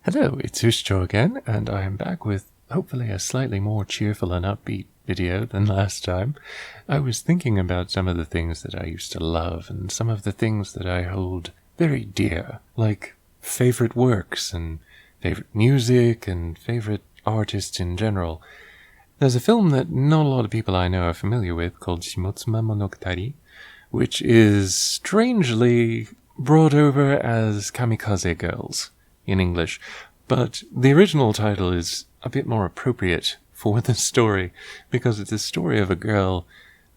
Hello, it's Hushi again, and I am back with hopefully a slightly more cheerful and upbeat video than last time. I was thinking about some of the things that I used to love and some of the things that I hold very dear, like favorite works and favorite music and favorite artists in general. There's a film that not a lot of people I know are familiar with called Shimotsuma Monogatari, which is strangely brought over as Kamikaze Girls in English, but the original title is a bit more appropriate for the story because it's a story of a girl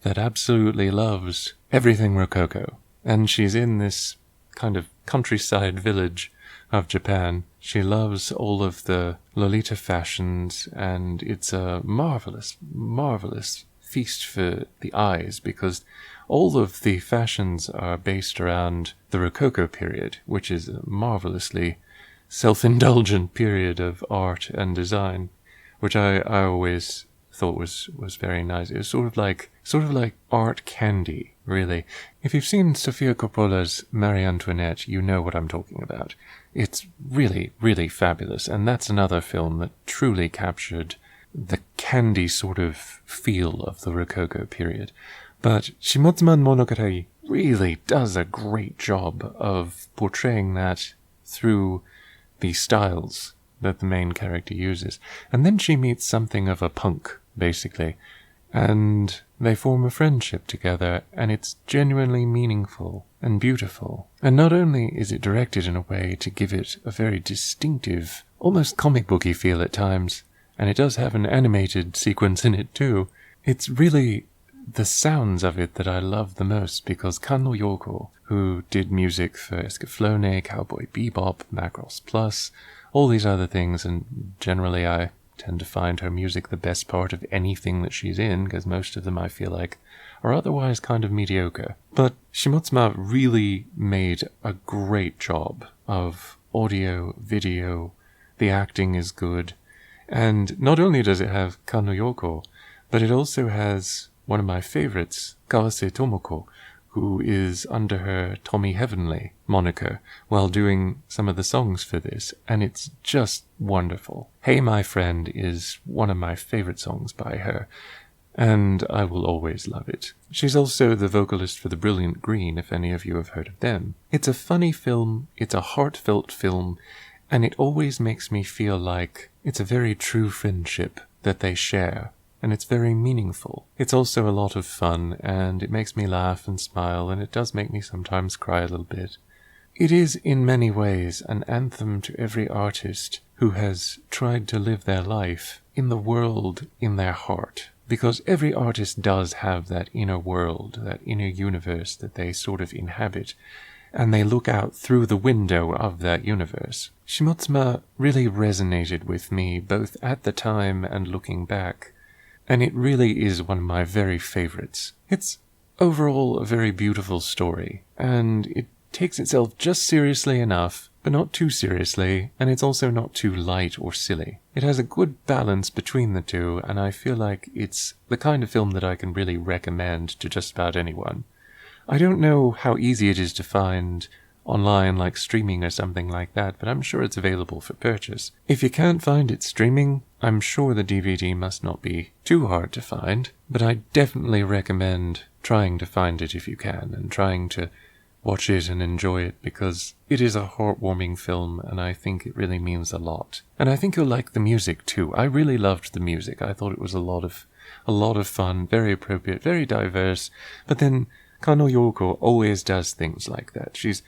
that absolutely loves everything Rococo, and she's in this kind of countryside village of Japan. She loves all of the Lolita fashions, and it's a marvelous, marvelous feast for the eyes because all of the fashions are based around the Rococo period, which is a marvelously self-indulgent period of art and design, which I always thought was very nice. It was sort of like art candy, really. If you've seen Sofia Coppola's Marie Antoinette, you know what I'm talking about. It's really, really fabulous, and that's another film that truly captured the candy sort of feel of the Rococo period. But Shimotsuma Monogatari really does a great job of portraying that through the styles that the main character uses. And then she meets something of a punk, basically, and they form a friendship together, and it's genuinely meaningful and beautiful. And not only is it directed in a way to give it a very distinctive, almost comic booky feel at times, and it does have an animated sequence in it too, it's really the sounds of it that I love the most, because Kanno Yoko, who did music for Escaflowne, Cowboy Bebop, Macross Plus, all these other things, and generally I tend to find her music the best part of anything that she's in, because most of them I feel like are otherwise kind of mediocre. But Shimotsuma really made a great job of audio, video, the acting is good, and not only does it have Kanno Yoko, but it also has one of my favorites, Kawase Tomoko, who is under her Tommy Heavenly moniker while doing some of the songs for this, and it's just wonderful. Hey My Friend is one of my favorite songs by her, and I will always love it. She's also the vocalist for The Brilliant Green, if any of you have heard of them. It's a funny film, it's a heartfelt film, and it always makes me feel like it's a very true friendship that they share. And it's very meaningful. It's also a lot of fun, and it makes me laugh and smile, and it does make me sometimes cry a little bit. It is, in many ways, an anthem to every artist who has tried to live their life in the world in their heart. Because every artist does have that inner world, that inner universe that they sort of inhabit, and they look out through the window of that universe. Shimotsuma really resonated with me, both at the time and looking back. And it really is one of my very favorites. It's overall a very beautiful story, and it takes itself just seriously enough, but not too seriously, and it's also not too light or silly. It has a good balance between the two, and I feel like it's the kind of film that I can really recommend to just about anyone. I don't know how easy it is to find online, like streaming or something like that, but I'm sure it's available for purchase. If you can't find it streaming, I'm sure the DVD must not be too hard to find, but I definitely recommend trying to find it if you can, and trying to watch it and enjoy it, because it is a heartwarming film, and I think it really means a lot. And I think you'll like the music too. I really loved the music. I thought it was a lot of fun, very appropriate, very diverse, but then Kanno Yoko always does things like that. She's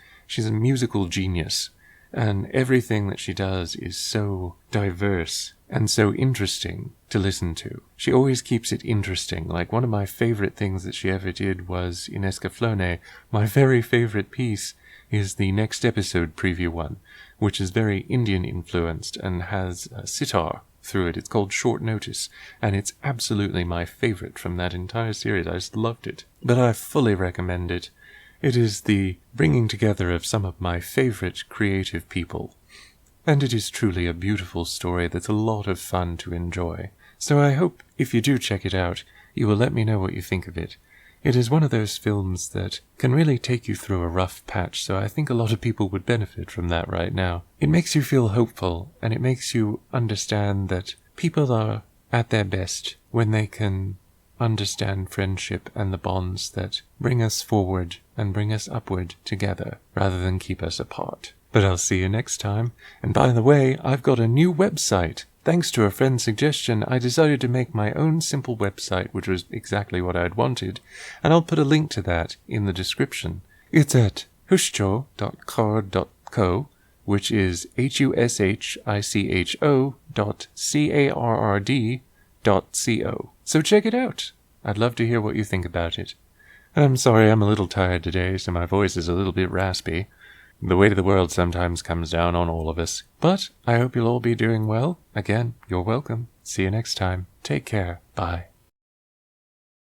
a musical genius, and everything that she does is so diverse and so interesting to listen to. She always keeps it interesting. Like, one of my favorite things that she ever did was in Escaflowne. My very favorite piece is the next episode preview one, which is very Indian influenced and has a sitar through it. It's called Short Notice, and it's absolutely my favorite from that entire series. I just loved it. But I fully recommend it. It is the bringing together of some of my favorite creative people. And it is truly a beautiful story that's a lot of fun to enjoy. So I hope if you do check it out, you will let me know what you think of it. It is one of those films that can really take you through a rough patch, so I think a lot of people would benefit from that right now. It makes you feel hopeful, and it makes you understand that people are at their best when they can understand friendship and the bonds that bring us forward and bring us upward together, rather than keep us apart. But I'll see you next time. And by the way, I've got a new website. Thanks to a friend's suggestion, I decided to make my own simple website, which was exactly what I'd wanted, and I'll put a link to that in the description. It's at hushcho.carrd.co, which is HUSHICHO.CARRD.co. So check it out. I'd love to hear what you think about it. And I'm sorry I'm a little tired today, so my voice is a little bit raspy. The weight of the world sometimes comes down on all of us. But I hope you'll all be doing well. Again, you're welcome. See you next time. Take care. Bye.